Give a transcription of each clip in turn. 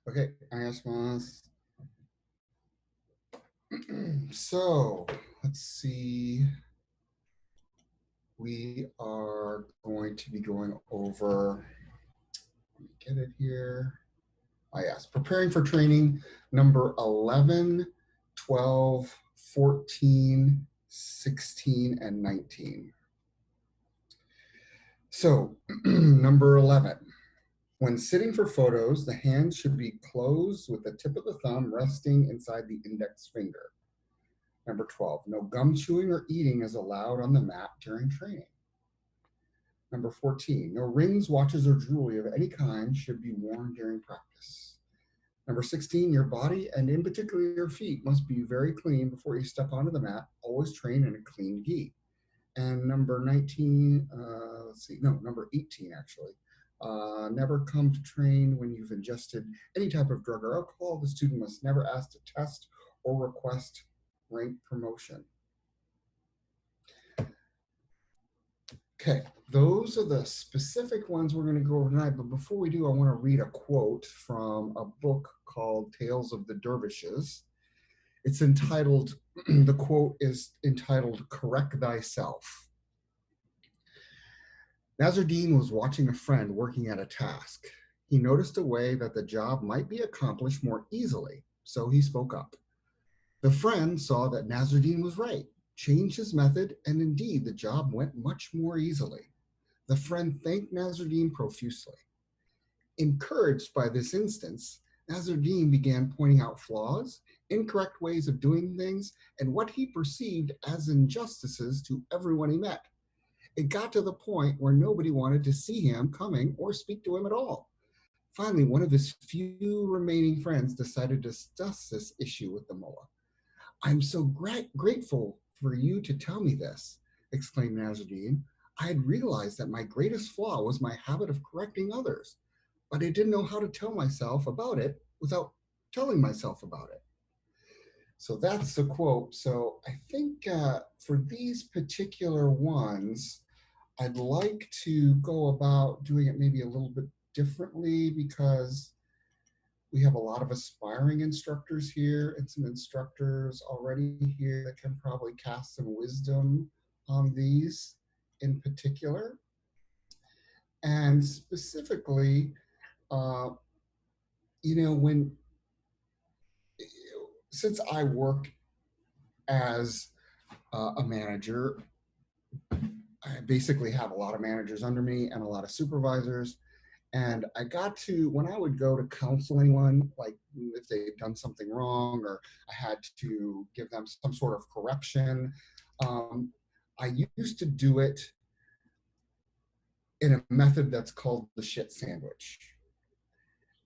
Okay, ayashmasu. So let's see. We are going to be going over, let me get it here. Oh, yes, preparing for training number 11, 12, 14, 16, and 19. So, number 11. When sitting for photos, the hands should be closed with the tip of the thumb resting inside the index finger. Number 12, no gum chewing or eating is allowed on the mat during training. Number 14, no rings, watches, or jewelry of any kind should be worn during practice. Number 16, your body and in particular your feet must be very clean before you step onto the mat. Always train in a clean gi. And number 19, number 18 actually. Never come to train when you've ingested any type of drug or alcohol. The student must never ask to test or request rank promotion. Okay, those are the specific ones we're going to go over tonight. But before we do, I want to read a quote from a book called Tales of the Dervishes. It's entitled, the quote is entitled, Correct Thyself. Nasruddin was watching a friend working at a task. He noticed a way that the job might be accomplished more easily, so he spoke up. The friend saw that Nasruddin was right, changed his method, and indeed the job went much more easily. The friend thanked Nasruddin profusely. Encouraged by this instance, Nasruddin began pointing out flaws, incorrect ways of doing things, and what he perceived as injustices to everyone he met. It got to the point where nobody wanted to see him coming or speak to him at all. Finally, one of his few remaining friends decided to discuss this issue with the mullah. I'm so grateful for you to tell me this, exclaimed Nasruddin. I had realized that my greatest flaw was my habit of correcting others, but I didn't know how to tell myself about it without telling myself about it. So that's the quote. So I think for these particular ones, I'd like to go about doing it maybe a little bit differently because we have a lot of aspiring instructors here and some instructors already here that can probably cast some wisdom on these in particular. And specifically, uh, when since I work as a manager, I basically have a lot of managers under me and a lot of supervisors. And I got to, when I would go to counsel anyone, like if they've done something wrong or I had to give them some sort of correction, um, I used to do it in a method that's called the shit sandwich.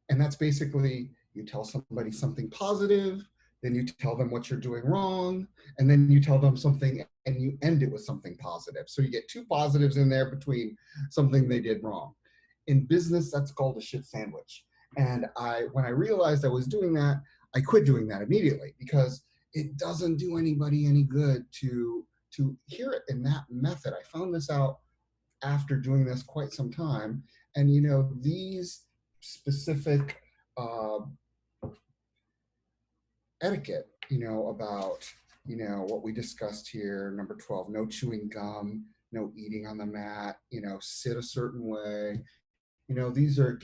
And that's basically you tell somebody something positive, then you tell them what you're doing wrong, and then you tell them something and you end it with something positive. So you get two positives in there between something they did wrong. In business, that's called a shit sandwich. And when I realized I was doing that, I quit doing that immediately because it doesn't do anybody any good to hear it in that method. I found this out after doing this quite some time. And these specific uh, etiquette, about what we discussed here, number 12, no chewing gum, no eating on the mat, sit a certain way. These are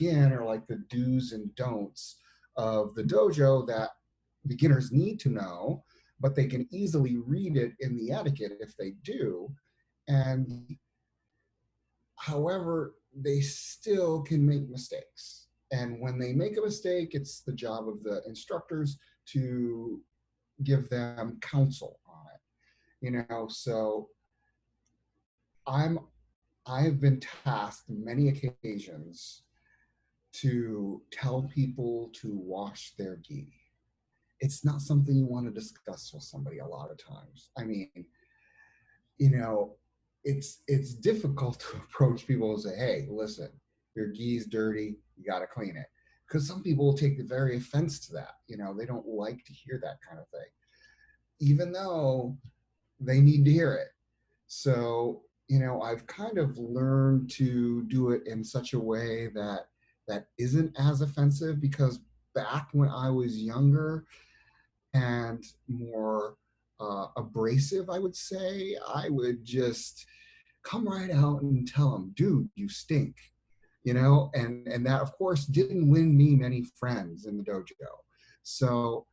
like the do's and don'ts of the dojo that beginners need to know, but they can easily read it in the etiquette if they do. And however, they still can make mistakes. And when they make a mistake, it's the job of the instructors to give them counsel on it. So I'm I have been tasked many occasions to tell people to wash their gi. It's not something you want to discuss with somebody a lot of times. I mean, you know, it's difficult to approach people and say, "Hey, listen, your gi's dirty. You got to clean it." Because some people will take very offense to that. They don't like to hear that kind of thing, even though they need to hear it. So, I've kind of learned to do it in such a way that isn't as offensive because back when I was younger and more abrasive, I would say, I would just come right out and tell them, dude, you stink, and that of course didn't win me many friends in the dojo. So,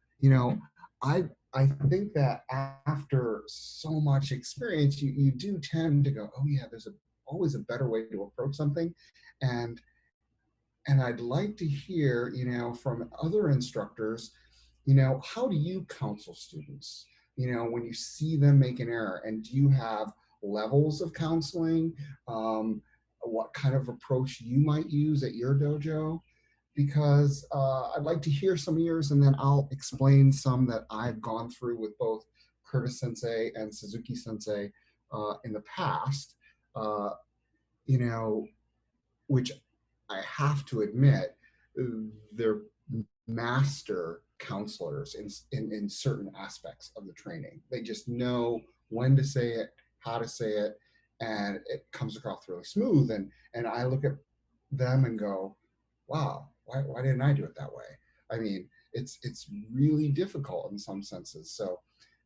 I think that after so much experience, you do tend to go, oh yeah, there's always a better way to approach something. And I'd like to hear, from other instructors, how do you counsel students, when you see them make an error? And do you have levels of counseling? What kind of approach you might use at your dojo? Because I'd like to hear some of yours, and then I'll explain some that I've gone through with both Curtis Sensei and Suzuki Sensei in the past. Uh, you know, which I have to admit, they're master counselors in certain aspects of the training. They just know when to say it, how to say it, and it comes across really smooth. And I look at them and go, wow, why didn't I do it that way? I mean, it's really difficult in some senses. So,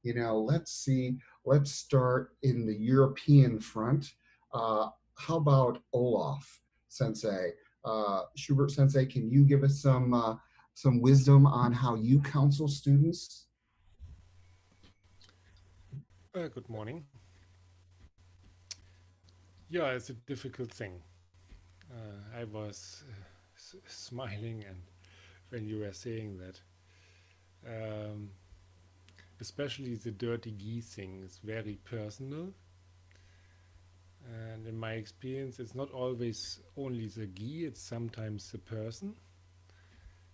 let's see. Let's start in the European front. How about Olaf Sensei? Schubert Sensei, can you give us some wisdom on how you counsel students? Good morning. Yeah, it's a difficult thing. I was smiling and when you were saying that, um, especially the dirty geese thing is very personal. And in my experience, it's not always only the gi; it's sometimes the person.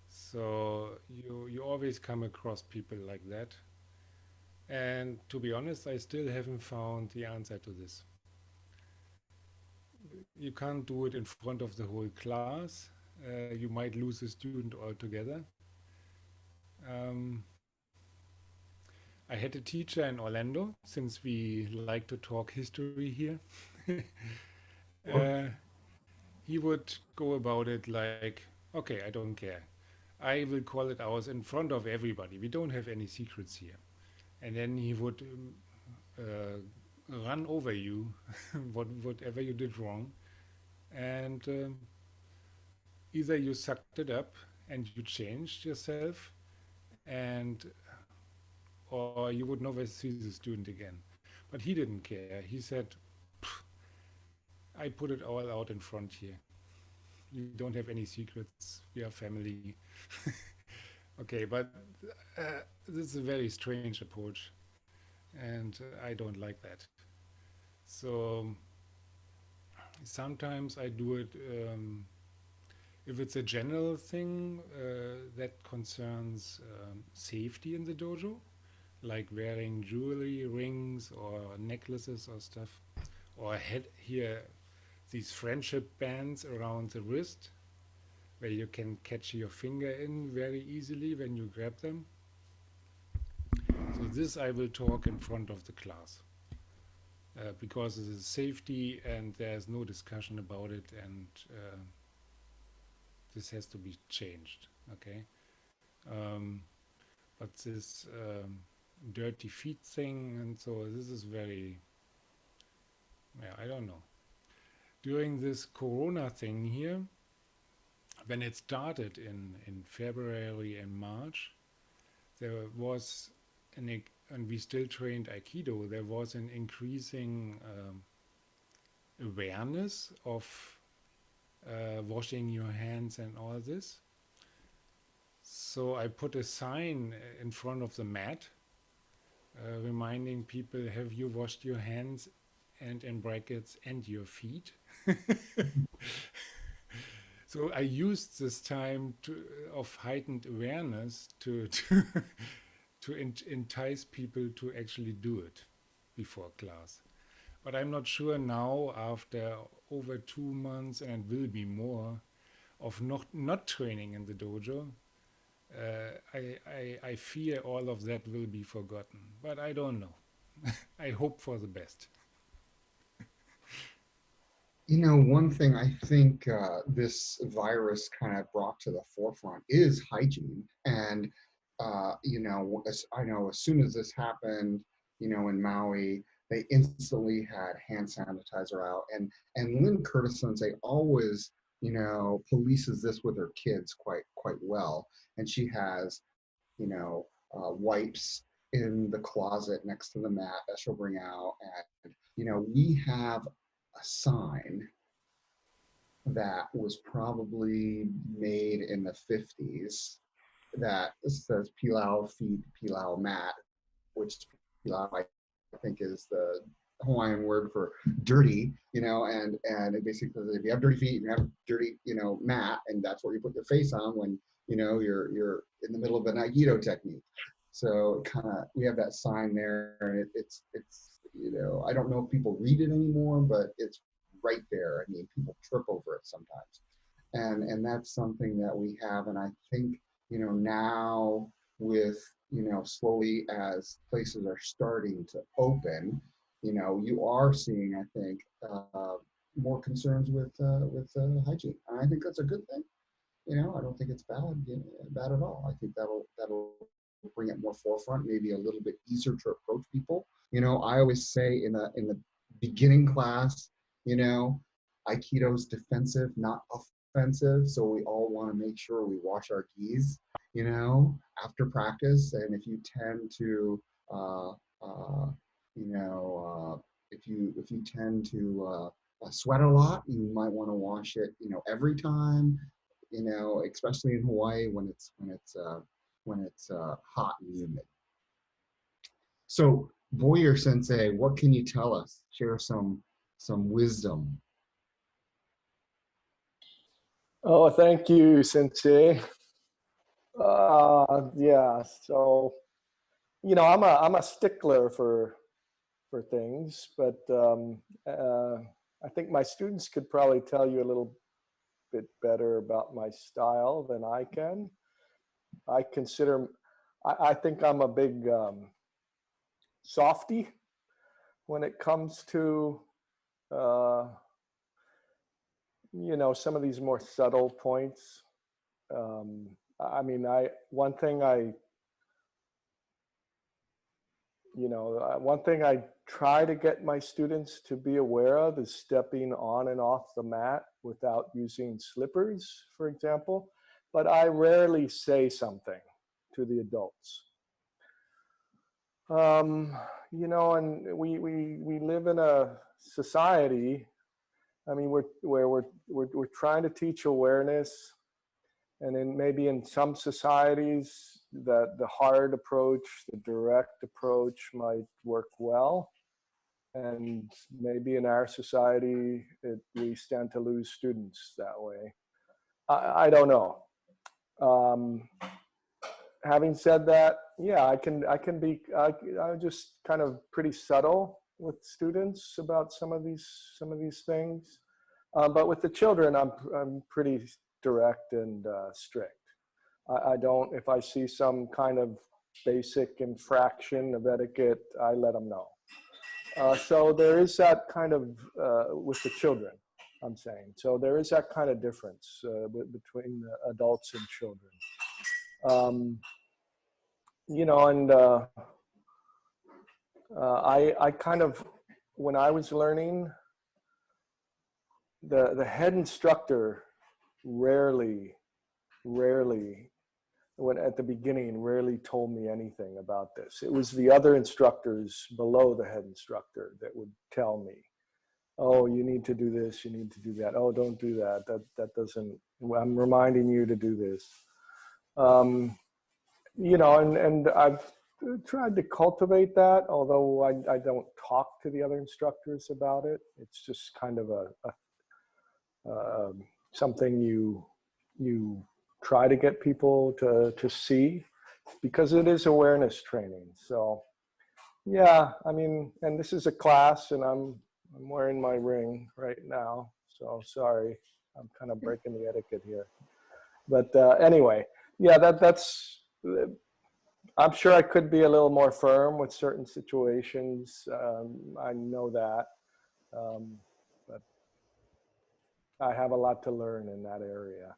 So you always come across people like that. And to be honest, I still haven't found the answer to this. You can't do it in front of the whole class. You might lose a student altogether. Um, I had a teacher in Orlando, since we like to talk history here. uh, he would go about it like, okay, I don't care. I will call it ours in front of everybody. We don't have any secrets here. And then he would run over you, whatever you did wrong. And either you sucked it up and you changed yourself, and or you would never see the student again. But he didn't care. He said, I put it all out in front here. You don't have any secrets. We are family. Okay, but this is a very strange approach, and I don't like that. So sometimes I do it if it's a general thing that concerns safety in the dojo, like wearing jewelry, rings, or necklaces or stuff, or head here these friendship bands around the wrist where you can catch your finger in very easily when you grab them. So this I will talk in front of the class because it is safety and there's no discussion about it, and this has to be changed. Okay, um, but this dirty feet thing, and so this is very, yeah, I don't know. During this Corona thing here, when it started in February and March, there was and we still trained Aikido, there was an increasing awareness of washing your hands and all this. So I put a sign in front of the mat reminding people, have you washed your hands, and in brackets, and your feet? So I used this time of heightened awareness to entice people to actually do it before class. But I'm not sure now, after over 2 months, and it will be more, of not training in the dojo. I fear all of that will be forgotten, but I don't know. I hope for the best. One thing I think this virus kind of brought to the forefront is hygiene. And, I know as soon as this happened, in Maui, they instantly had hand sanitizer out. And Lynn Curtis they always, polices this with her kids quite well. And she has, wipes in the closet next to the mat that she'll bring out. And, we have a sign that was probably made in the 50s that says Pilau feet, Pilau mat, which Pilau I think is the Hawaiian word for dirty, and it basically says if you have dirty feet, you have dirty, mat, and that's where you put your face on when you're in the middle of an aikido technique. So kind of we have that sign there, and it's I don't know if people read it anymore, but it's right there. I mean, people trip over it sometimes, and that's something that we have. And I think now with slowly as places are starting to open, you are seeing, I think, more concerns with hygiene, and I think that's a good thing. I don't think it's bad at all. I think that'll bring it more forefront, maybe a little bit easier to approach people. I always say in the beginning class, you know, Aikido's defensive, not offensive. So we all want to make sure we wash our gis, after practice. And if you tend to, uh, uh, you know, if you tend to sweat a lot, you might want to wash it, every time, especially in Hawaii when it's hot and humid. So Boyer Sensei, what can you tell us? Share some wisdom. Oh, thank you, Sensei. Yeah, so I'm a stickler for things, but I think my students could probably tell you a little bit better about my style than I can. I think I'm a big softy when it comes to uh, some of these more subtle points. Um, I mean, one thing I try to get my students to be aware of is stepping on and off the mat without using slippers, for example. But I rarely say something to the adults. And we live in a society. I mean, we're trying to teach awareness, and then maybe in some societies that the hard approach, the direct approach might work well. And maybe in our society, we stand to lose students that way. I don't know. Um, Having said that, yeah, I can be I'm just kind of pretty subtle with students about some of these things, but with the children, I'm pretty direct and strict. I don't, if I see some kind of basic infraction of etiquette, I let them know. So there is that kind of, with the children, I'm saying. So there is that kind of difference between adults and children. Um, and I kind of, when I was learning, the head instructor rarely, when at the beginning, rarely told me anything about this. It was the other instructors below the head instructor that would tell me, oh, you need to do this, you need to do that. Oh, don't do that. That doesn't, I'm reminding you to do this. And I've tried to cultivate that, although I don't talk to the other instructors about it. It's just kind of something you try to get people to see, because it is awareness training. So yeah, I mean, and this is a class, and I'm wearing my ring right now, so sorry, I'm kind of breaking the etiquette here. But anyway, yeah, that's. I'm sure I could be a little more firm with certain situations. I know that, but I have a lot to learn in that area.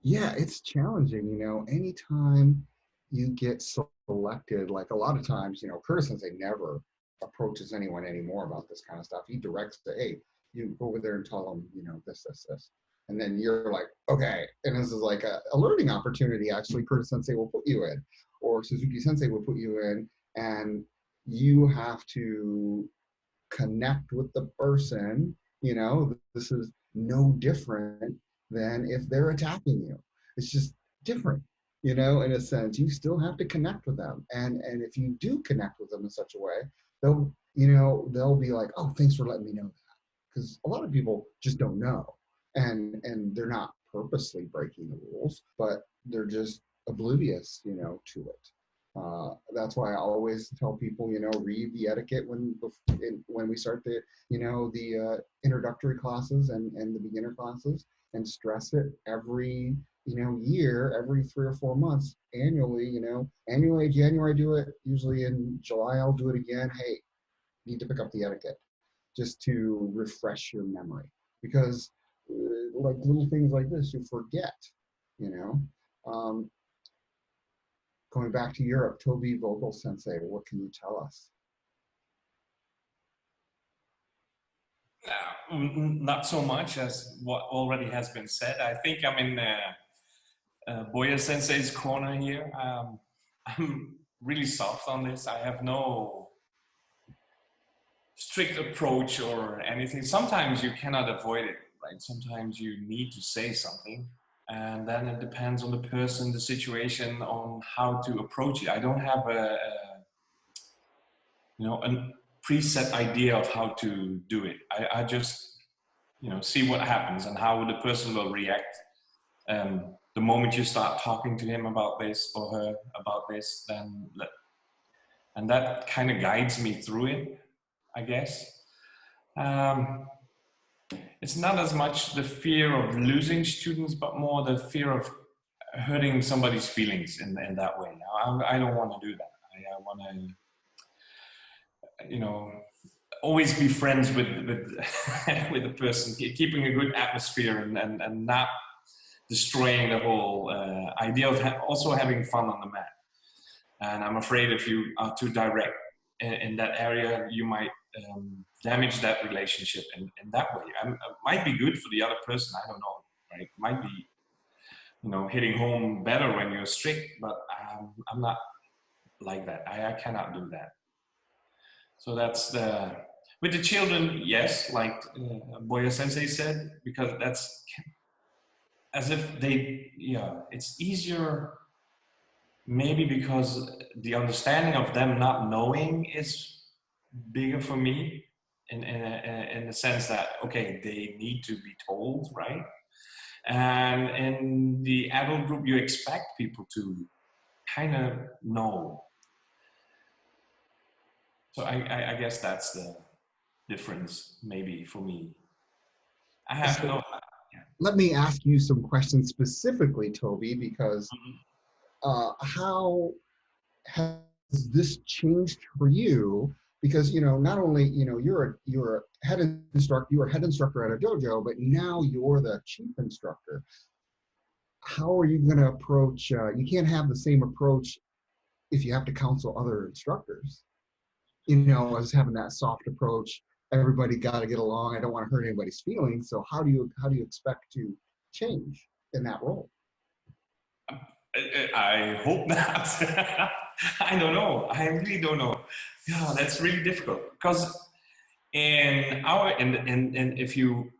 Yeah, it's challenging, anytime you get selected, like a lot of times, Curtis Sensei never approaches anyone anymore about this kind of stuff. He directs the, hey, you go over there and tell them, this. And then you're like, okay. And this is like a learning opportunity, actually, Curtis Sensei will put you in, or Suzuki Sensei will put you in, and you have to connect with the person. This is no different than if they're attacking you. It's just different, in a sense. You still have to connect with them. And if you do connect with them in such a way, they'll be like, oh, thanks for letting me know that. Because a lot of people just don't know. And they're not purposely breaking the rules, but they're just oblivious, to it. That's why I always tell people, read the etiquette when we start the introductory classes and the beginner classes, and stress it every year, every 3 or 4 months, annually. Annually, January I do it. Usually in July I'll do it again. Hey, need to pick up the etiquette, just to refresh your memory, because like little things like this you forget. You know. Going back to Europe, Toby Vogel Sensei, what can you tell us? Not so much as what already has been said. I think I'm in Boya Sensei's corner here. I'm really soft on this. I have no strict approach or anything. Sometimes you cannot avoid it, right? Sometimes you need to say something, and then it depends on the person, the situation, on how to approach it. I don't have a preset idea of how to do it. I just see what happens and how the person will react. The moment you start talking to him about this or her about this, and that kind of guides me through it, I guess. It's not as much the fear of losing students, but more the fear of hurting somebody's feelings in that way. I don't want to do that. I want to, always be friends with with the person, keeping a good atmosphere and not destroying the whole idea of also having fun on the mat. And I'm afraid if you are too direct in that area, you might damage that relationship in that way. It might be good for the other person, I don't know, right? It might be, hitting home better when you're strict, but I'm not like that. I cannot do that. So that's with the children, yes, like Boya Sensei said, because that's as if it's easier, maybe because the understanding of them not knowing is bigger for me in the sense that, okay, they need to be told, right? And in the adult group, you expect people to kind of know. So I guess that's the difference, maybe, for me. I have So no. let me ask you some questions specifically, Toby, because how has this changed for you? Because not only you're a head instructor, you were head instructor at a dojo, but now you're the chief instructor. How are you going to approach? You can't have the same approach if you have to counsel other instructors. As having that soft approach. Everybody got to get along. I don't want to hurt anybody's feelings. So how do you expect to change in that role? I hope not. I don't know. I really don't know. Yeah, that's really difficult because if you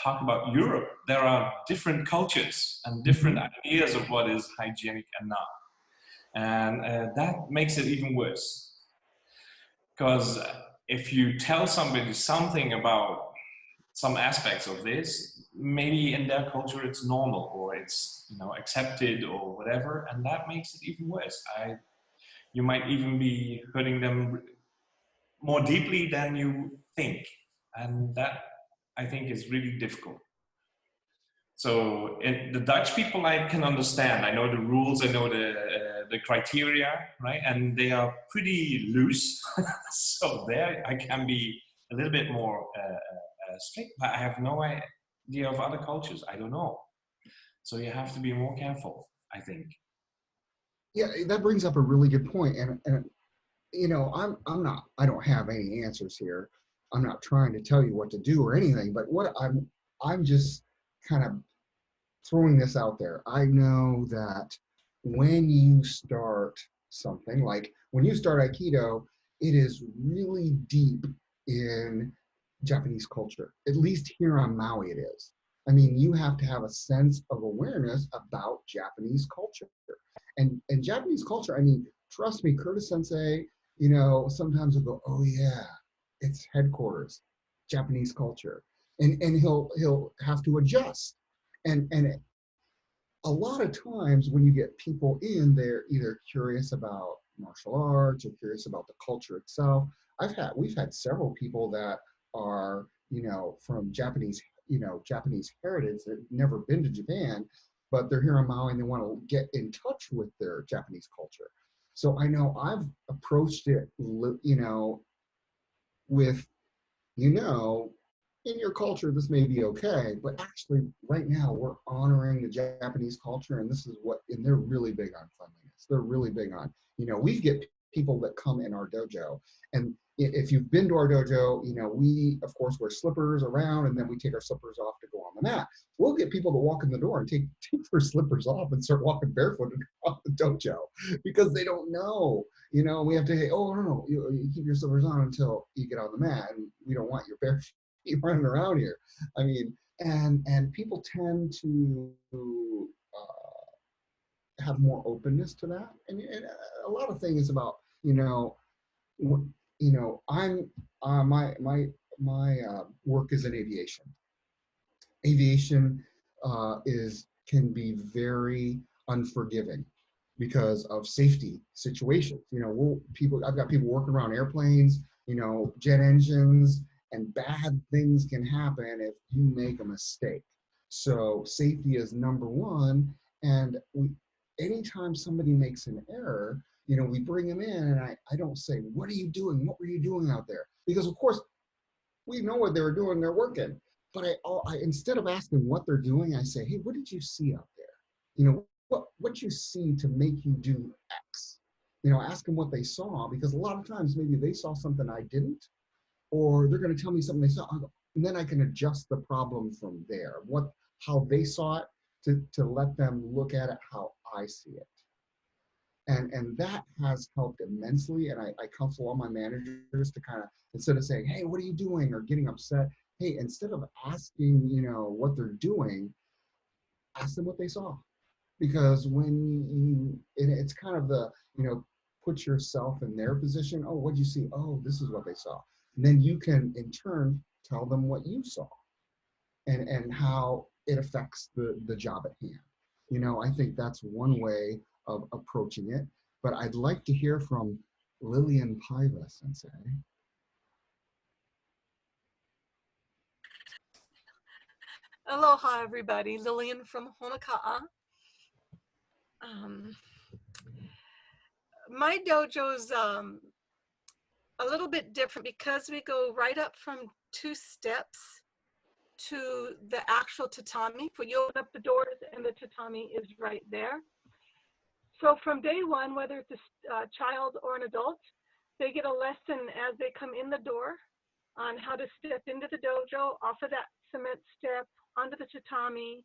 talk about Europe, there are different cultures and different ideas of what is hygienic and not, and that makes it even worse. Because if you tell somebody something about some aspects of this, maybe in their culture it's normal or it's accepted or whatever, and that makes it even worse. You might even be hurting them more deeply than you think, and that I think is really difficult. So the Dutch people I can understand. I know the rules, I know the criteria, right? And they are pretty loose. So there I can be a little bit more strict, but I have no idea of other cultures. I don't know. So you have to be more careful, I think. Yeah, that brings up a really good point. And you know, I don't have any answers here. I'm not trying to tell you what to do or anything, but I'm just kind of throwing this out there. I know that when you start something, like when you start Aikido, it is really deep in Japanese culture. At least here on Maui, it is. I mean, you have to have a sense of awareness about Japanese culture. And Japanese culture, I mean, trust me, Curtis Sensei, you know, sometimes he'll go, oh yeah, it's headquarters, Japanese culture. And he'll have to adjust. And a lot of times when you get people in, they're either curious about martial arts or curious about the culture itself. We've had several people that are, you know, from Japanese, you know, Japanese heritage that have never been to Japan, but they're here on Maui and they want to get in touch with their Japanese culture. So I know I've approached it, you know, with, you know, in your culture, this may be okay, but actually, right now, we're honoring the Japanese culture, and this is what, and they're really big on cleanliness. They're really big on, you know, we get people that come in our dojo, and if you've been to our dojo, you know, we, of course, wear slippers around, and then we take our slippers off to go on the mat. We'll get people to walk in the door and take their slippers off and start walking barefoot off the dojo because they don't know. You know, we have to say, oh, no, you keep your slippers on until you get on the mat, and we don't want your bare feet running around here. I mean, and people tend to have more openness to that, and a lot of things about, you know, I'm my work is in aviation. Aviation is can be very unforgiving because of safety situations. You know, I've got people working around airplanes, you know, jet engines, and bad things can happen if you make a mistake. So safety is number one, and anytime somebody makes an error, you know, we bring them in, and I don't say, what are you doing? What were you doing out there? Because of course we know what they were doing, they're working. But I instead of asking what they're doing, I say, hey, what did you see out there? You know, what you see to make you do X? You know, ask them what they saw, because a lot of times maybe they saw something I didn't, or they're going to tell me something they saw, and then I can adjust the problem from there. How they saw it to let them look at it how I see it. And that has helped immensely. And I counsel all my managers to kind of, instead of saying, hey, what are you doing, or getting upset, hey, instead of asking, you know, what they're doing, ask them what they saw. Because it's kind of the, you know, put yourself in their position. Oh, what'd you see? Oh, this is what they saw. And then you can in turn tell them what you saw and how it affects the job at hand. You know, I think that's one way of approaching it. But I'd like to hear from Lillian Paiva, Sensei. Aloha, everybody. Lillian from Honaka'a. My dojo's a little bit different because we go right up from 2 steps to the actual tatami. When you open up the doors and the tatami is right there. So from day one, whether it's a child or an adult, they get a lesson as they come in the door on how to step into the dojo, off of that cement step, onto the tatami,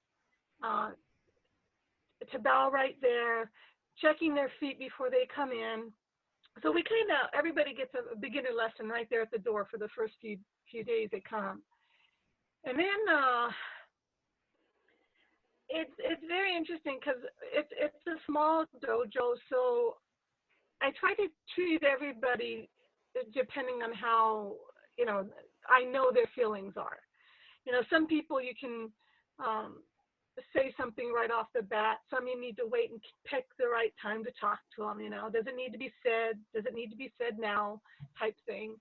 to bow right there, checking their feet before they come in. So we kind of, everybody gets a beginner lesson right there at the door for the first few days they come. And then it's very interesting because it's a small dojo, so I try to treat everybody depending on how, you know, I know their feelings are. You know, some people you can say something right off the bat. Some you need to wait and pick the right time to talk to them. You know, does it need to be said? Does it need to be said now? Type thing.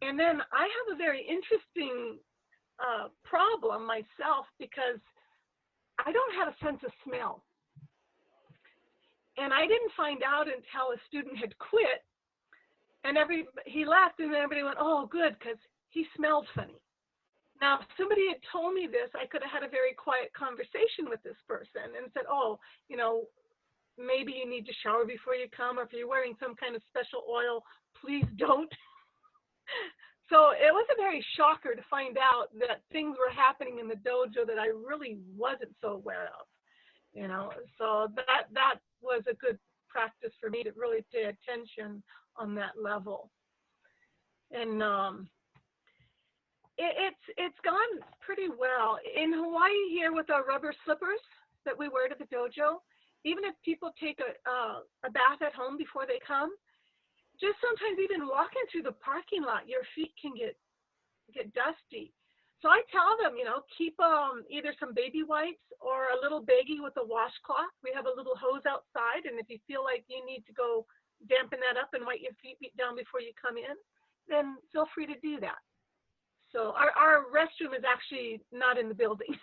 And then I have a very interesting problem myself because I don't have a sense of smell. And I didn't find out until a student had quit, and he left, and everybody went, oh, good, because he smelled funny. Now, if somebody had told me this, I could have had a very quiet conversation with this person and said, oh, you know, maybe you need to shower before you come, or if you're wearing some kind of special oil, please don't. So it was a very shocker to find out that things were happening in the dojo that I really wasn't so aware of, you know. So that was a good practice for me to really pay attention on that level. And it's gone pretty well. In Hawaii here with our rubber slippers that we wear to the dojo, even if people take a bath at home before they come, just sometimes even walking through the parking lot, your feet can get dusty. So I tell them, you know, keep either some baby wipes or a little baggie with a washcloth. We have a little hose outside, and if you feel like you need to go dampen that up and wipe your feet down before you come in, then feel free to do that. So our restroom is actually not in the building.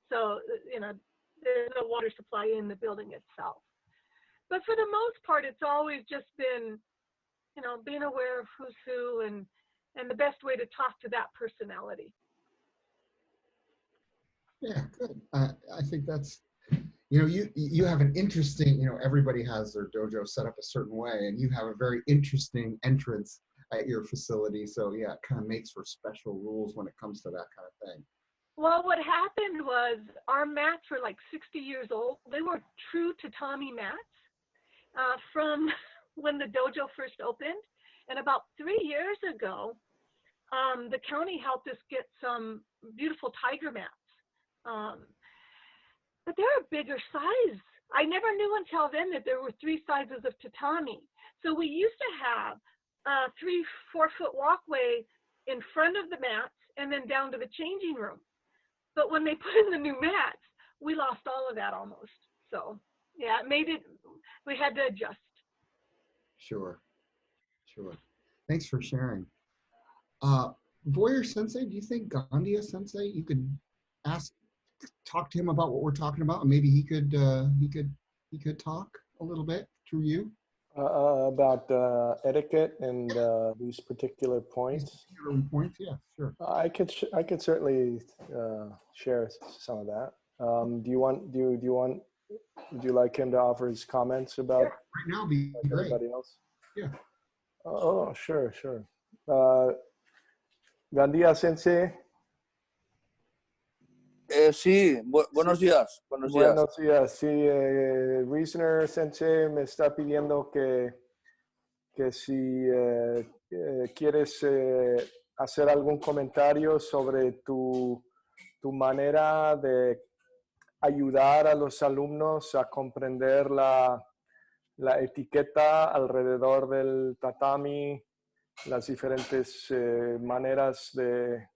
So, you know, there's no water supply in the building itself. But for the most part, it's always just been, you know, being aware of who's who and the best way to talk to that personality. Yeah, good. I think that's, you know, you have an interesting, you know, everybody has their dojo set up a certain way, and you have a very interesting entrance at your facility. So yeah, it kind of makes for special rules when it comes to that kind of thing. Well, what happened was our mats were like 60 years old. They were true tatami mats from when the dojo first opened. And about 3 years ago, the county helped us get some beautiful tiger mats. But they're a bigger size. I never knew until then that there were 3 sizes of tatami. So we used to have a 3-4 foot walkway in front of the mats and then down to the changing room. But when they put in the new mats, we lost all of that almost. So yeah, it made it, we had to adjust. Sure. Thanks for sharing. Boyer Sensei, do you think Gandia Sensei, you could talk to him about what we're talking about, and maybe he could talk a little bit through you about etiquette and these particular points. Yeah, sure. I could certainly share some of that. Would you like him to offer his comments about right now? Be like great. everybody else? Yeah. Oh, sure. Gandia Sensei. Sí, buenos días. Buenos días. Sí, Reasoner Sensei me está pidiendo que si quieres hacer algún comentario sobre tu manera de ayudar a los alumnos a comprender la etiqueta alrededor del tatami, las diferentes maneras de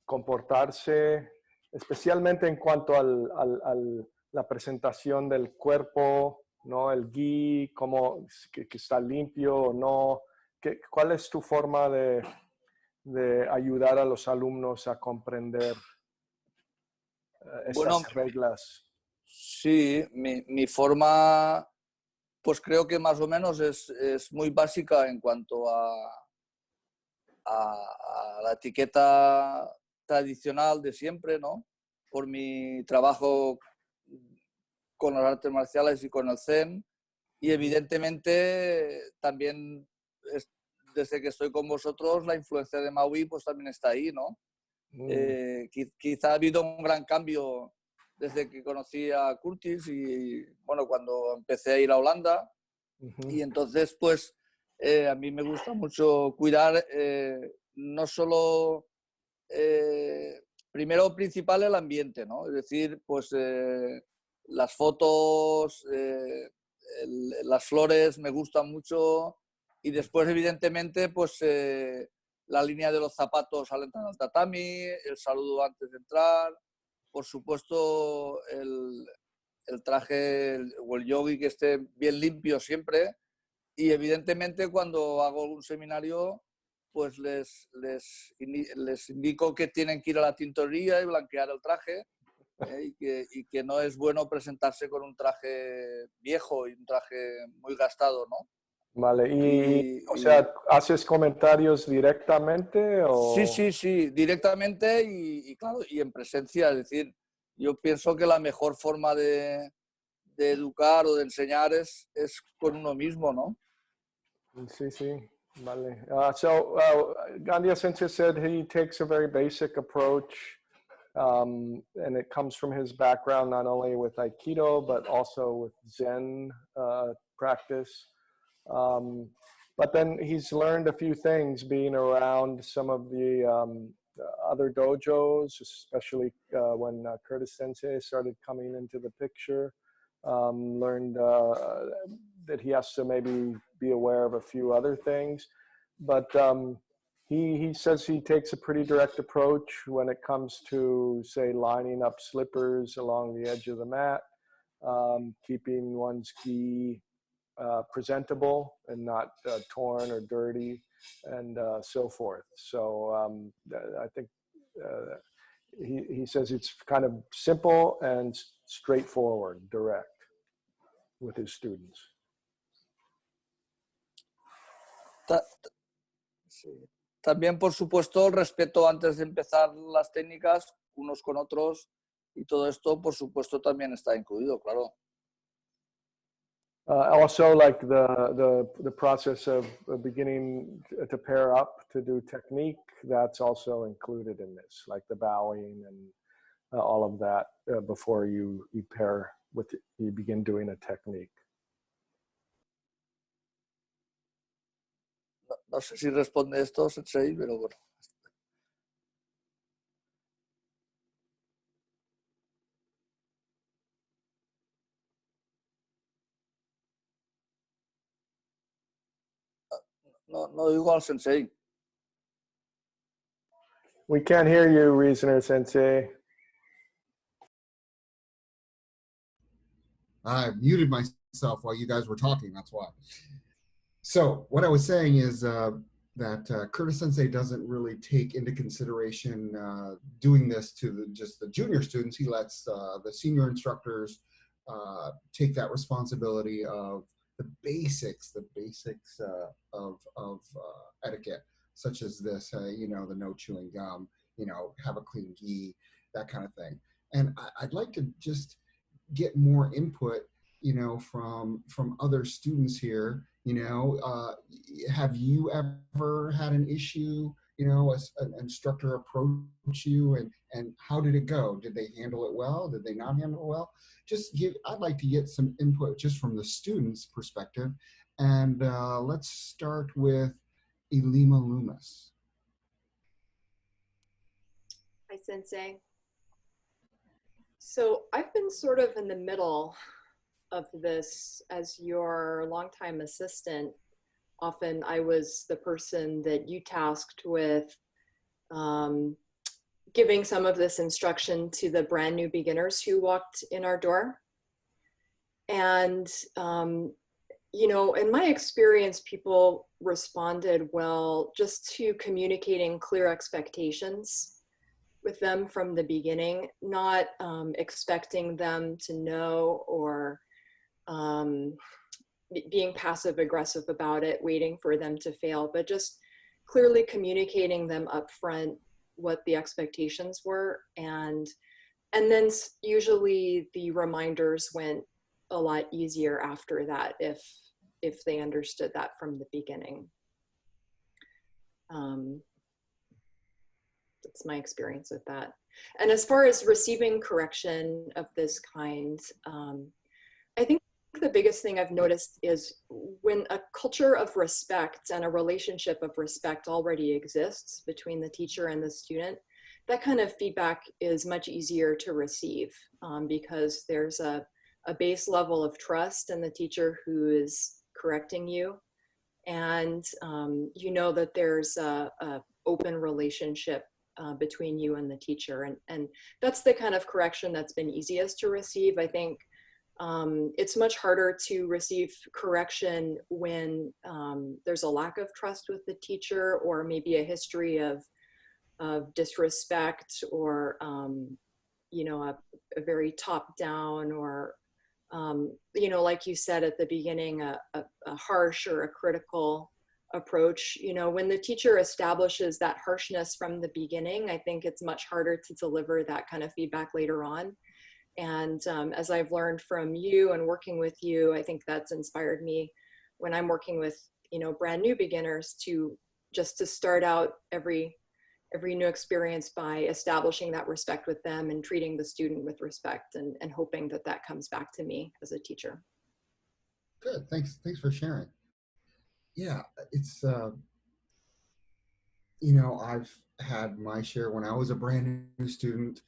comportarse, especialmente en cuanto a la presentación del cuerpo, ¿no? El gi, cómo que está limpio o no. ¿Cuál es tu forma de ayudar a los alumnos a comprender estas reglas? Sí, mi forma, pues creo que más o menos es muy básica en cuanto a la etiqueta tradicional de siempre, ¿no? Por mi trabajo con las artes marciales y con el Zen, y evidentemente también desde que estoy con vosotros la influencia de Maui pues también está ahí, ¿no? Quizá ha habido un gran cambio desde que conocí a Curtis y bueno, cuando empecé a ir a Holanda, y entonces pues a mí me gusta mucho cuidar no solo primero principal el ambiente, ¿no? Es decir, pues las fotos, las flores me gustan mucho, y después evidentemente pues la línea de los zapatos al entrar al tatami, el saludo antes de entrar, por supuesto el traje o el yogi que esté bien limpio siempre, y evidentemente cuando hago un seminario pues les indico que tienen que ir a la tintorería y blanquear el traje, y que no es bueno presentarse con un traje viejo y un traje muy gastado, ¿no? Vale, o Y, sea, ¿haces comentarios directamente sí, o...? sí, sí, directamente claro, y en presencia. Es decir, yo pienso que la mejor forma de educar o de enseñar es con uno mismo, ¿no? Sí, sí, vale. Gandia Sensei said he takes a very basic approach, and it comes from his background not only with Aikido but also with Zen practice. Um, but then he's learned a few things being around some of the other dojos, especially when Curtis Sensei started coming into the picture. Learned that he has to maybe be aware of a few other things. But he says he takes a pretty direct approach when it comes to, say, lining up slippers along the edge of the mat, keeping one's gi presentable and not torn or dirty, and so forth. So I think he says it's kind of simple and straightforward, direct with his students. Sí. También, por supuesto, el respeto antes de empezar las técnicas unos con otros y todo esto, por supuesto, también está incluido, claro. Also, like the process of beginning to pair up to do technique, that's also included in this, like the bowing and all of that before you pair with you begin doing a technique. No sé si responde esto, Sensei, pero bueno. No, no digo al Sensei. We can't hear you, Reasoner Sensei. I muted myself while you guys were talking. That's why. So what I was saying is that Curtis Sensei doesn't really take into consideration doing this to just the junior students. He lets the senior instructors take that responsibility of the basics of etiquette, such as this, the no chewing gum, have a clean gi, that kind of thing. And I'd like to just get more input, from other students here. Have you ever had an issue, an instructor approach you, and how did it go? Did they handle it well? Did they not handle it well? I'd like to get some input just from the students' perspective. And let's start with Elima Loomis. Hi, Sensei. So I've been sort of in the middle of this as your longtime assistant. Often I was the person that you tasked with giving some of this instruction to the brand new beginners who walked in our door. And, in my experience, people responded well just to communicating clear expectations with them from the beginning, not expecting them to know or being passive aggressive about it, waiting for them to fail, but just clearly communicating them up front what the expectations were. And then usually the reminders went a lot easier after that if they understood that from the beginning. That's my experience with that. And as far as receiving correction of this kind, I think the biggest thing I've noticed is when a culture of respect and a relationship of respect already exists between the teacher and the student, that kind of feedback is much easier to receive because there's a base level of trust in the teacher who is correcting you. And that there's a open relationship between you and the teacher. And that's the kind of correction that's been easiest to receive. I think it's much harder to receive correction when there's a lack of trust with the teacher, or maybe a history of disrespect, or a very top down or you know, like you said at the beginning, a harsh or a critical approach. You know, when the teacher establishes that harshness from the beginning, I think it's much harder to deliver that kind of feedback later on. And as I've learned from you and working with you, I think that's inspired me when I'm working with, you know, brand new beginners to just to start out every new experience by establishing that respect with them and treating the student with respect, and hoping that that comes back to me as a teacher. Good. Thanks for sharing. Yeah, it's you know, I've had my share when I was a brand new student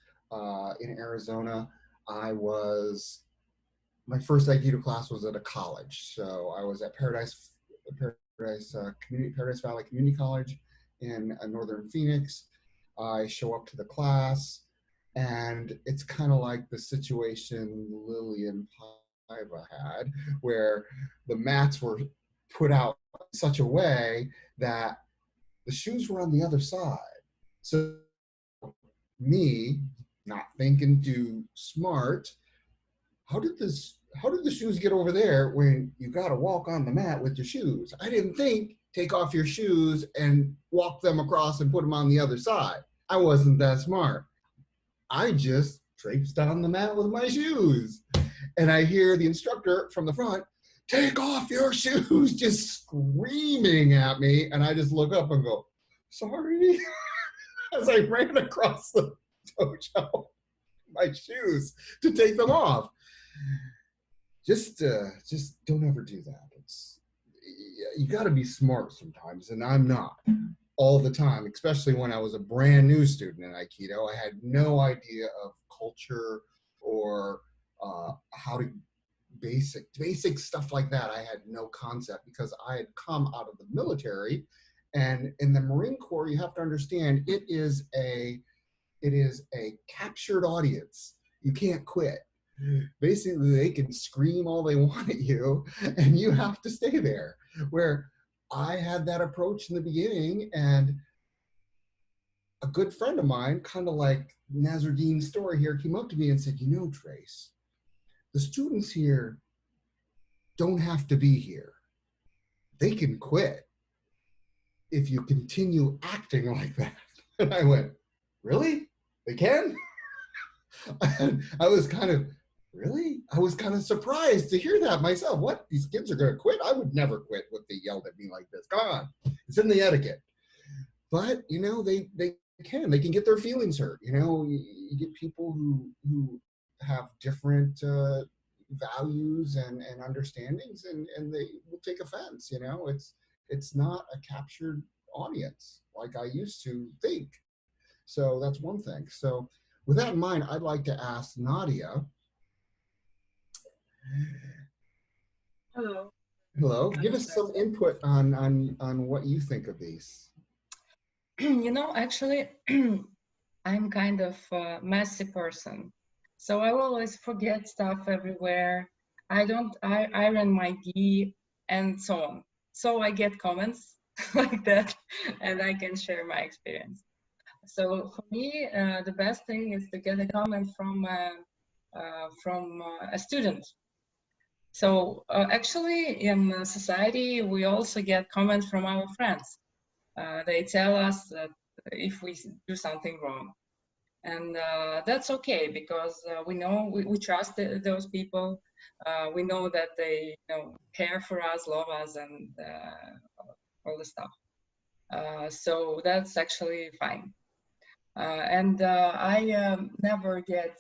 in Arizona. My first Aikido class was at a college. So I was at Paradise Valley Community College in northern Phoenix. I show up to the class, and it's kind of like the situation Lily and Paiva had, where the mats were put out in such a way that the shoes were on the other side. So me, not thinking too smart, how did the shoes get over there when you got to walk on the mat with your shoes? I didn't think take off your shoes and walk them across and put them on the other side. I wasn't that smart. I just traipsed on the mat with my shoes. And I hear the instructor from the front, take off your shoes, just screaming at me. And I just look up and go, sorry, as I ran across the dojo, my shoes to take them off. Just don't ever do that. You got to be smart sometimes, and I'm not all the time, especially when I was a brand new student in Aikido. I had no idea of culture or how to basic stuff like that. I had no concept because I had come out of the military, and in the Marine Corps, you have to understand it is a captured audience. You can't quit. Basically, they can scream all they want at you, and you have to stay there. Where I had that approach in the beginning, and a good friend of mine, kind of like Nasruddin's story here, came up to me and said, you know, Trace, the students here don't have to be here. They can quit if you continue acting like that. And I went, really? They can? And I was kind of, really? I was kind of surprised to hear that myself. What? These kids are going to quit? I would never quit if they yelled at me like this. Come on. It's in the etiquette. But, you know, they can get their feelings hurt. You know, you get people who have different values and understandings, and they will take offense. You know, it's not a captured audience like I used to think. So that's one thing. So with that in mind, I'd like to ask Nadia. Hello. Hello. Give us some input on what you think of these. You know, actually, I'm kind of a messy person. So I always forget stuff everywhere. I iron my gi and so on. So I get comments like that, and I can share my experience. So for me, the best thing is to get a comment from a student. So actually, in society, we also get comments from our friends. They tell us that if we do something wrong. And that's okay, because we know, we trust those people. We know that they care for us, love us, and all the stuff. So that's actually fine. And I never get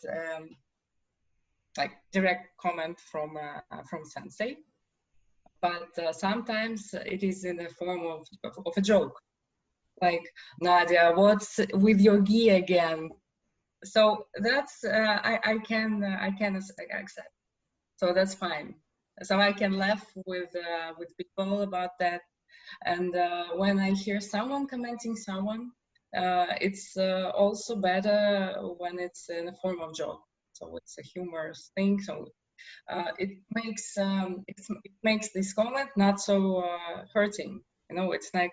like direct comment from sensei, but sometimes it is in the form of a joke, like, Nadia, what's with your gi again? So that's I can accept. So that's fine. So I can laugh with people about that. And when I hear someone commenting someone, it's also better when it's in the form of joke. So it's a humorous thing. So it makes this comment not so hurting. You know, it's like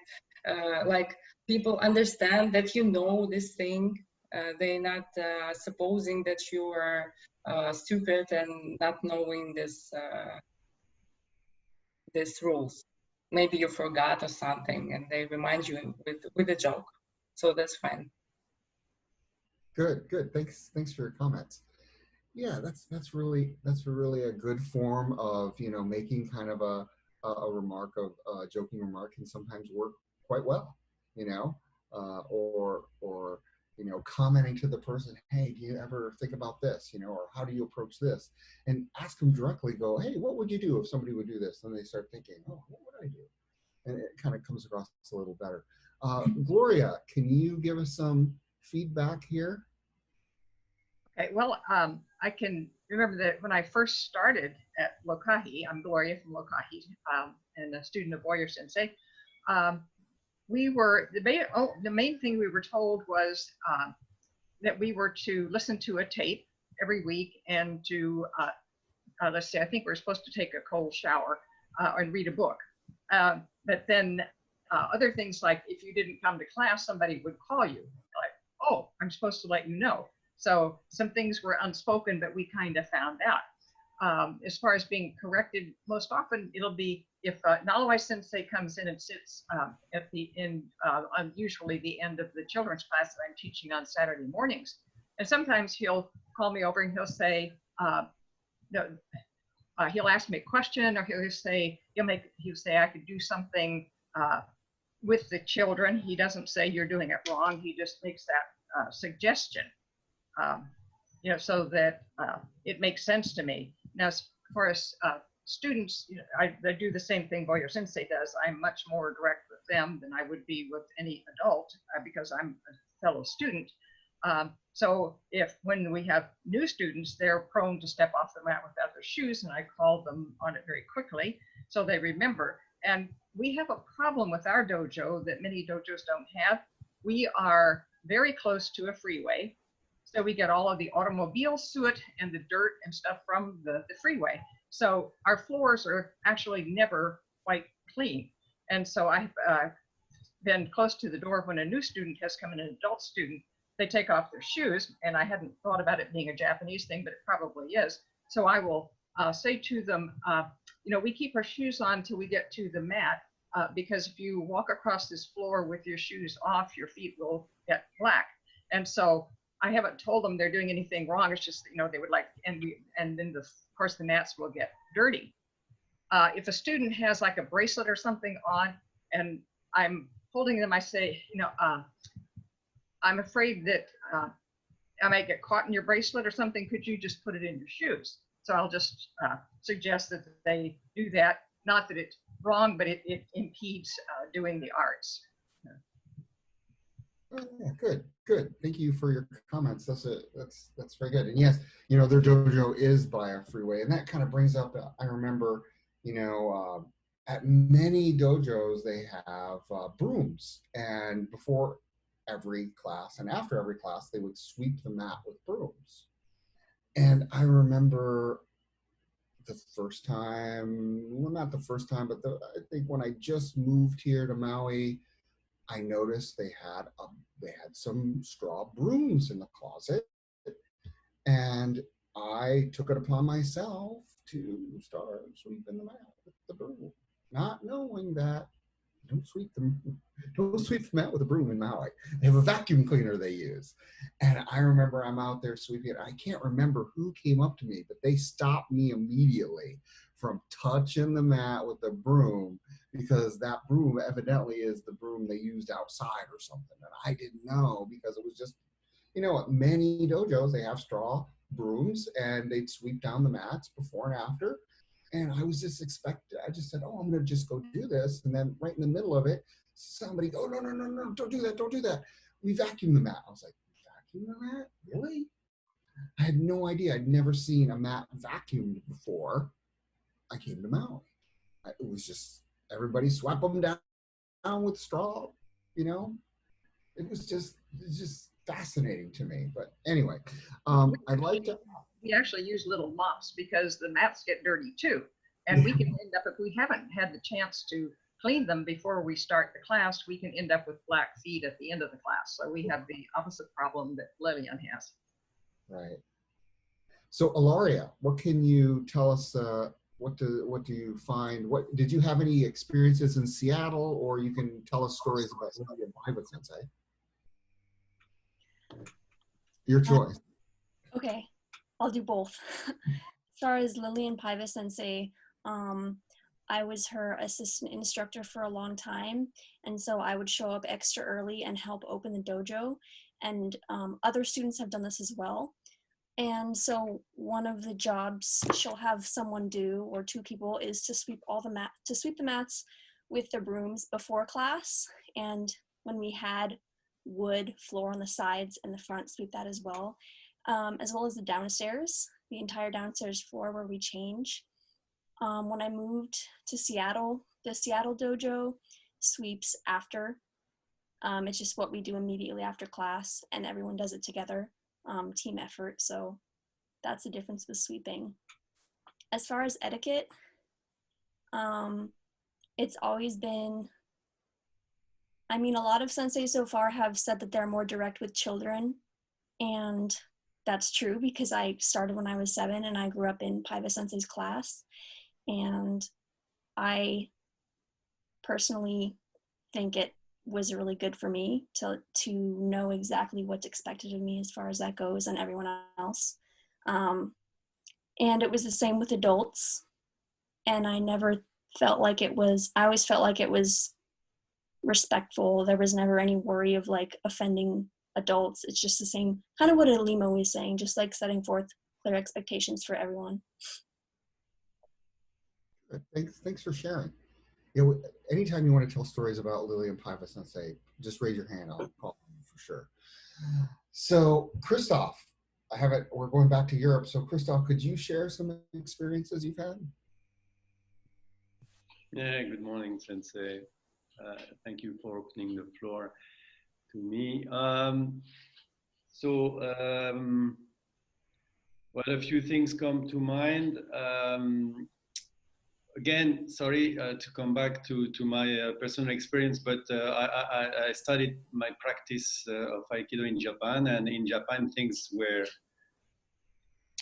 people understand that you know this thing, They're not supposing that you are stupid and not knowing these rules. Maybe you forgot or something, and they remind you with a joke. So that's fine. Good, good. Thanks for your comments. Yeah, that's really a good form of, you know, making kind of a remark, of a joking remark can sometimes work quite well, you know, or you know, commenting to the person, hey, do you ever think about this, you know, or how do you approach this, and ask them directly. Go, hey, what would you do if somebody would do this? And they start thinking, oh, what would I do? And it kind of comes across a little better. Gloria, can you give us some feedback here? Okay, well, I can remember that when I first started at Lokahi, I'm Gloria from Lokahi, and a student of Boyer Sensei. We were, the main thing we were told was that we were to listen to a tape every week and to, let's say, I think we were supposed to take a cold shower and read a book. But then other things like if you didn't come to class, somebody would call you, like, oh, I'm supposed to let you know. So some things were unspoken, but we kind of found out. As far as being corrected, most often it'll be if Nalawai Sensei comes in and sits at the end, on usually the end of the children's class that I'm teaching on Saturday mornings. And sometimes he'll call me over and he'll say, he'll ask me a question, or he'll say I could do something with the children. He doesn't say you're doing it wrong. He just makes that suggestion. You know, so that it makes sense to me. Now, as far as students, you know, I do the same thing Boyer Sensei does. I'm much more direct with them than I would be with any adult because I'm a fellow student. So when we have new students, they're prone to step off the mat without their shoes, and I call them on it very quickly so they remember. And we have a problem with our dojo that many dojos don't have. We are very close to a freeway. So we get all of the automobile soot and the dirt and stuff from the freeway. So our floors are actually never quite clean. And so I've been close to the door when a new student has come in, an adult student, they take off their shoes. And I hadn't thought about it being a Japanese thing, but it probably is. So I will say to them, you know, we keep our shoes on till we get to the mat, because if you walk across this floor with your shoes off, your feet will get black. And so I haven't told them they're doing anything wrong. It's just, you know, they would like, and then of course the mats will get dirty. If a student has like a bracelet or something on and I'm holding them, I say, you know, I'm afraid that I might get caught in your bracelet or something. Could you just put it in your shoes? So I'll just suggest that they do that. Not that it's wrong, but it impedes doing the arts. Oh, yeah, good. Thank you for your comments. That's very good. And yes, you know, their dojo is by a freeway, and that kind of brings up. I remember, you know, at many dojos they have brooms, and before every class and after every class they would sweep the mat with brooms. And I remember the first time, well, not the first time, but I think when I just moved here to Maui, I noticed they had some straw brooms in the closet, and I took it upon myself to start sweeping the mat with the broom, not knowing that don't sweep the mat with a broom in Maui. They have a vacuum cleaner they use. And I remember I'm out there sweeping it. I can't remember who came up to me, but they stopped me immediately from touching the mat with the broom, because that broom evidently is the broom they used outside or something. And I didn't know, because it was just, you know, at many dojos, they have straw brooms and they'd sweep down the mats before and after. And I was just expected, I just said, oh, I'm gonna just go do this. And then right in the middle of it, somebody go, no, don't do that. We vacuum the mat. I was like, vacuum the mat? Really? I had no idea. I'd never seen a mat vacuumed before I came to Maui. It was just, everybody swept them down with straw, you know? It's just fascinating to me. But anyway, I'd like to. We actually use little mops because the mats get dirty too. And we can end up, if we haven't had the chance to clean them before we start the class, we can end up with black feet at the end of the class. So we have the opposite problem that Lillian has. Right. So Ilaria, what can you tell us? What do you find? What did you have any experiences in Seattle, or you can tell us stories about Lily and Private Sensei? Your choice. Okay, I'll do both. As far as Lillian Paiva Sensei, I was her assistant instructor for a long time, and so I would show up extra early and help open the dojo, and other students have done this as well. And so one of the jobs she'll have someone do, or two people, is to sweep the mats with the brooms before class, and when we had wood floor on the sides and the front, sweep that as well as the downstairs, the entire downstairs floor where we change. When I moved to Seattle, the Seattle dojo sweeps after. It's just what we do immediately after class, and everyone does it together, team effort. So that's the difference with sweeping. As far as etiquette, it's always been, I mean, a lot of sensei so far have said that they're more direct with children, and that's true because I started when I was 7 and I grew up in Paiva Sensei's class, and I personally think it was really good for me to know exactly what's expected of me as far as that goes and everyone else. And it was the same with adults, and I never felt like it was, I always felt like it was respectful. There was never any worry of like offending adults. It's just the same, kind of what Alima was saying, just like setting forth clear expectations for everyone. Thanks for sharing. You know, anytime you want to tell stories about Lillian Paiva Sensei, just raise your hand. I'll call you for sure. So Christoph, we're going back to Europe. So Christoph, could you share some experiences you've had? Yeah, good morning, Sensei. Thank you for opening the floor to me. Well, a few things come to mind. Again, sorry to come back to my personal experience, but I started my practice of Aikido in Japan, and in Japan things were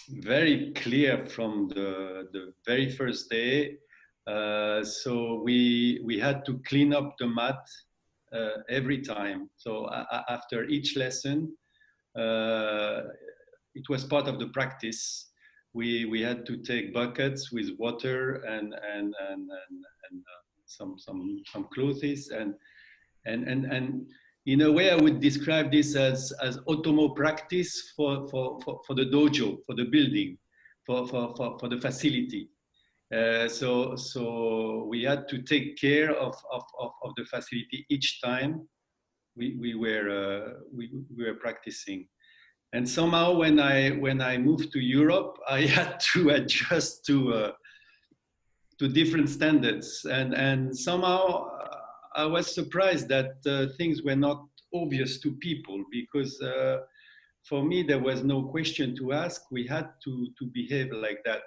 very clear from the very first day. So we had to clean up the mat every time. So after each lesson, it was part of the practice. We had to take buckets with water and some clothes and in a way I would describe this as otomo practice for the dojo, for the building, for the facility. So we had to take care of the facility each time we were practicing. And somehow when I moved to Europe, I had to adjust to different standards, and somehow I was surprised that things were not obvious to people, because for me there was no question to ask. We had to behave like that.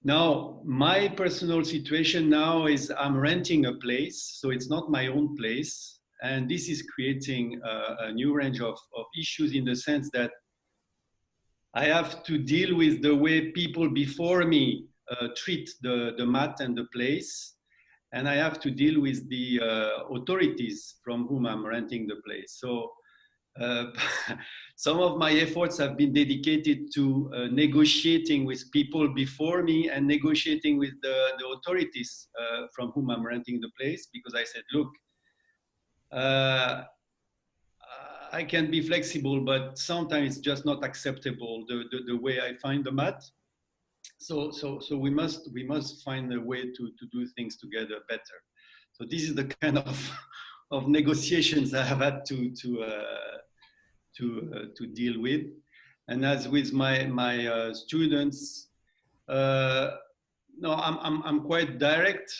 Now my personal situation now is I'm renting a place, so it's not my own place. And this is creating a new range of issues, in the sense that I have to deal with the way people before me treat the mat and the place. And I have to deal with the authorities from whom I'm renting the place. So some of my efforts have been dedicated to negotiating with people before me and negotiating with the authorities from whom I'm renting the place, because I said, look, I can be flexible, but sometimes it's just not acceptable the way I find the mat. So we must find a way to do things together better. So this is the kind of negotiations I have had to deal with. And as with my students, no, I'm quite direct,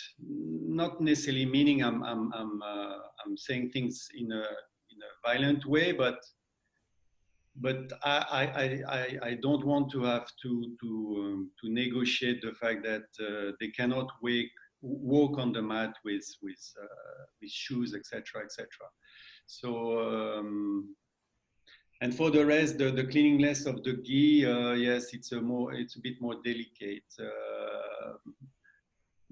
not necessarily meaning I'm saying things in a violent way, but I don't want to have to negotiate the fact that they cannot walk on the mat with shoes, etc., etc. So and for the rest, the cleanliness of the gi, yes, it's a bit more delicate.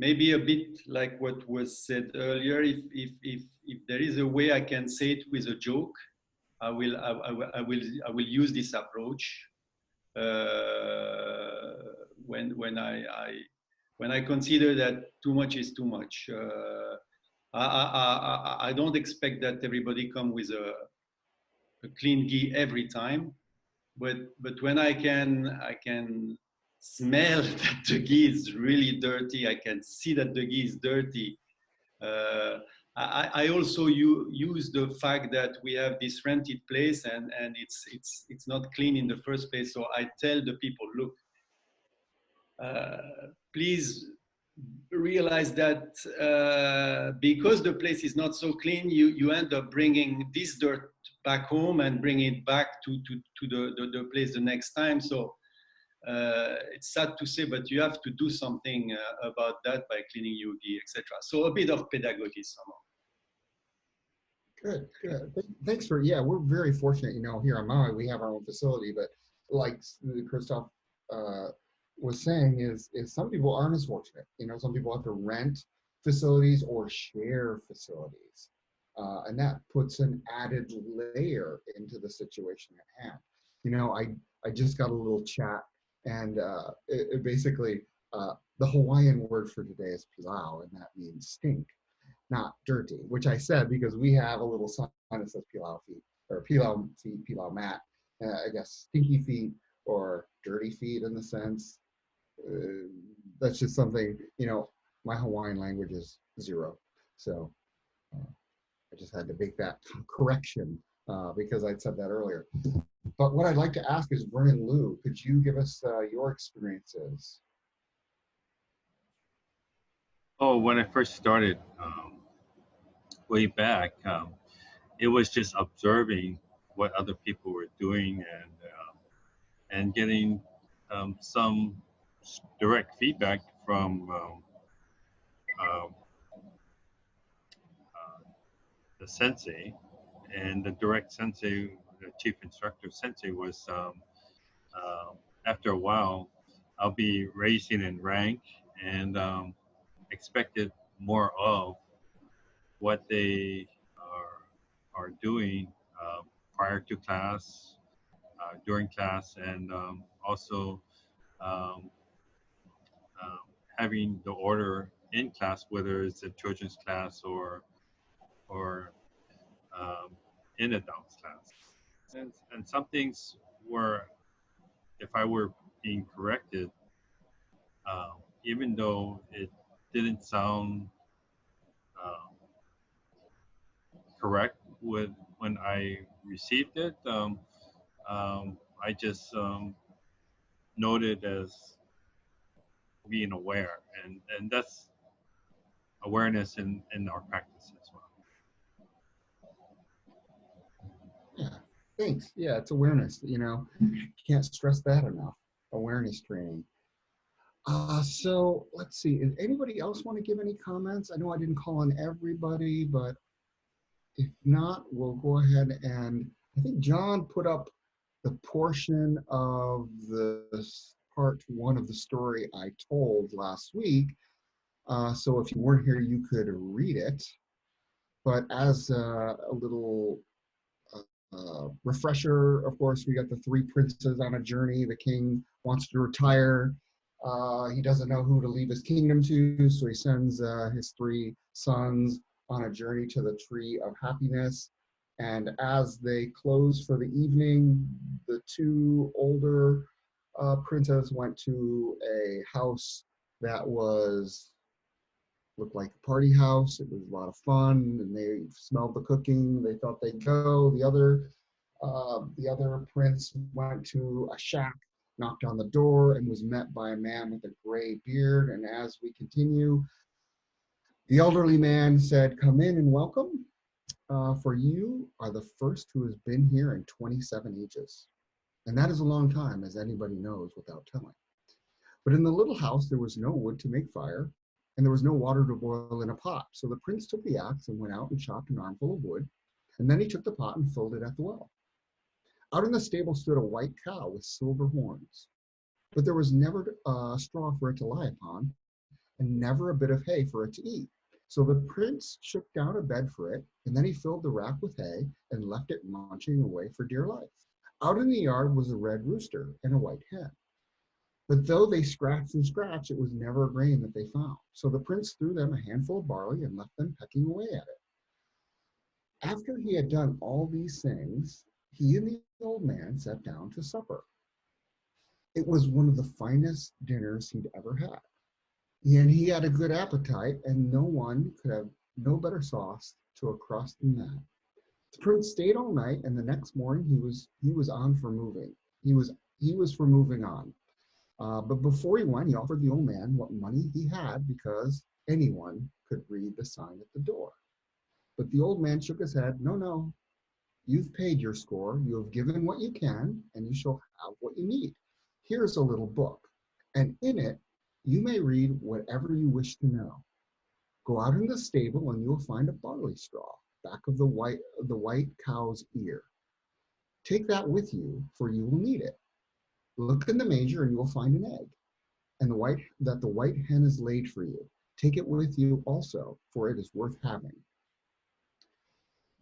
Maybe a bit like what was said earlier. If there is a way I can say it with a joke, I will use this approach. When I consider that too much is too much. I don't expect that everybody come with a clean gi every time, but when I can smell that the gi is really dirty, I can see that the gi is dirty. I also use the fact that we have this rented place and it's not clean in the first place. So I tell the people, look, please realize that because the place is not so clean, you end up bringing this dirt back home and bring it back to the place the next time. So it's sad to say, but you have to do something about that by cleaning your gi, etc. So a bit of pedagogy somehow. Good, good. Thanks for, yeah, we're very fortunate, you know, here on Maui, we have our own facility, but like Christoph was saying is some people aren't as fortunate. You know, some people have to rent facilities or share facilities. And that puts an added layer into the situation at hand. You know, I just got a little chat and it basically, the Hawaiian word for today is pilau, and that means stink, not dirty, which I said because we have a little sign that says pilau feet, or pilau feet, pilau mat. I guess stinky feet or dirty feet in the sense. That's just something, you know, my Hawaiian language is 0. So I just had to make that correction because I'd said that earlier. But what I'd like to ask is, Vernon Liu, could you give us your experiences? Oh, when I first started way back, it was just observing what other people were doing and getting some direct feedback from the sensei, and the direct sensei, the chief instructor sensei, was after a while, I'll be raising in rank and expected more of what they are doing prior to class, during class, and also um, having the order in class, whether it's a children's class or in adults class. And some things were, if I were being corrected, even though it didn't sound correct when I received it, I just noted as being aware, and that's awareness in our practice as well. Yeah, thanks. Yeah, it's awareness, you know, can't stress that enough. Awareness training. So let's see, does anybody else want to give any comments? I know I didn't call on everybody, but if not, we'll go ahead and, I think John put up the portion of the part 1 of the story I told last week. So if you weren't here, you could read it. But as a little refresher, of course, we got the 3 princes on a journey. The king wants to retire. He doesn't know who to leave his kingdom to, so he sends his 3 sons on a journey to the tree of happiness. And as they close for the evening, the 2 older princes went to a house that looked like a party house. It was a lot of fun, and they smelled the cooking. They thought they'd go. The other prince went to a shack, knocked on the door, and was met by a man with a gray beard. And as we continue, the elderly man said, "Come in and welcome. For you are the first who has been here in 27 ages." And that is a long time, as anybody knows without telling. But in the little house, there was no wood to make fire, and there was no water to boil in a pot. So the prince took the axe and went out and chopped an armful of wood, and then he took the pot and filled it at the well. Out in the stable stood a white cow with silver horns, but there was never a straw for it to lie upon, and never a bit of hay for it to eat. So the prince shook down a bed for it, and then he filled the rack with hay and left it munching away for dear life. Out in the yard was a red rooster and a white hen. But though they scratched and scratched, it was never a grain that they found. So the prince threw them a handful of barley and left them pecking away at it. After he had done all these things, he and the old man sat down to supper. It was one of the finest dinners he'd ever had. And he had a good appetite, and no one could have no better sauce to a crust than that. The prince stayed all night, and the next morning he was on for moving. He was for moving on. But before he went, he offered the old man what money he had, because anyone could read the sign at the door. But the old man shook his head. No, no, you've paid your score. You have given what you can, and you shall have what you need. Here's a little book, and in it you may read whatever you wish to know. Go out in the stable, and you'll find a barley straw back of the white cow's ear. Take that with you, for you will need it. Look in the manger, and you will find an egg, and the white hen is laid for you. Take it with you also, for it is worth having.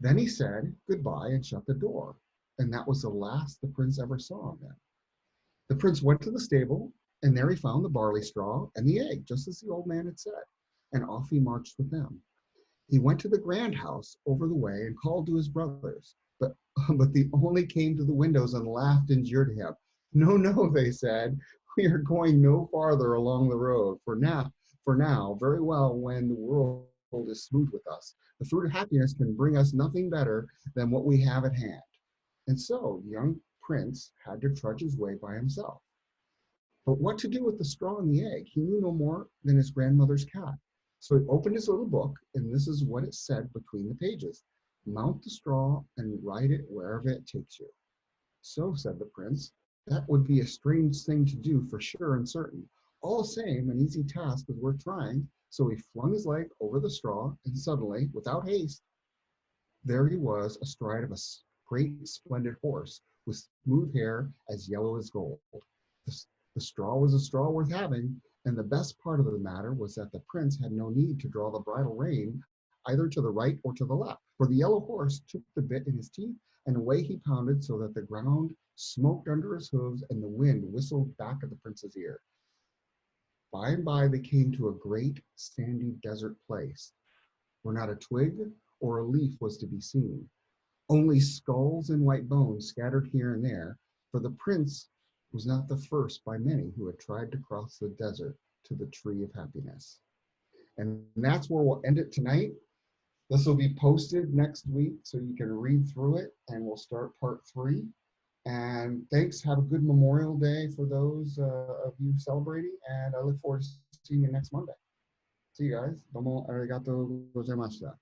Then he said goodbye and shut the door, and that was the last the prince ever saw of them. The prince went to the stable, and there he found the barley straw and the egg, just as the old man had said, and off he marched with them. He went to the grand house over the way and called to his brothers, but they only came to the windows and laughed and jeered him. No, no, they said, we are going no farther along the road, for now, very well, when the world is smooth with us. The fruit of happiness can bring us nothing better than what we have at hand. And so the young prince had to trudge his way by himself. But what to do with the straw and the egg? He knew no more than his grandmother's cat. So he opened his little book, and this is what it said between the pages. Mount the straw and ride it wherever it takes you. So, said the prince, that would be a strange thing to do for sure and certain. All the same, an easy task is worth trying. So he flung his leg over the straw, and suddenly, without haste, there he was astride of a great splendid horse with smooth hair as yellow as gold. The straw was a straw worth having, and the best part of the matter was that the prince had no need to draw the bridle rein either to the right or to the left, for the yellow horse took the bit in his teeth, and away he pounded so that the ground smoked under his hooves and the wind whistled back at the prince's ear. By and by they came to a great sandy desert place, where not a twig or a leaf was to be seen, only skulls and white bones scattered here and there, for the prince was not the first by many who had tried to cross the desert to the tree of happiness. And that's where we'll end it tonight. This will be posted next week so you can read through it, and we'll start part 3. And thanks. Have a good Memorial Day for those of you celebrating, and I look forward to seeing you next Monday. See you guys. Domo arigato gozaimasu.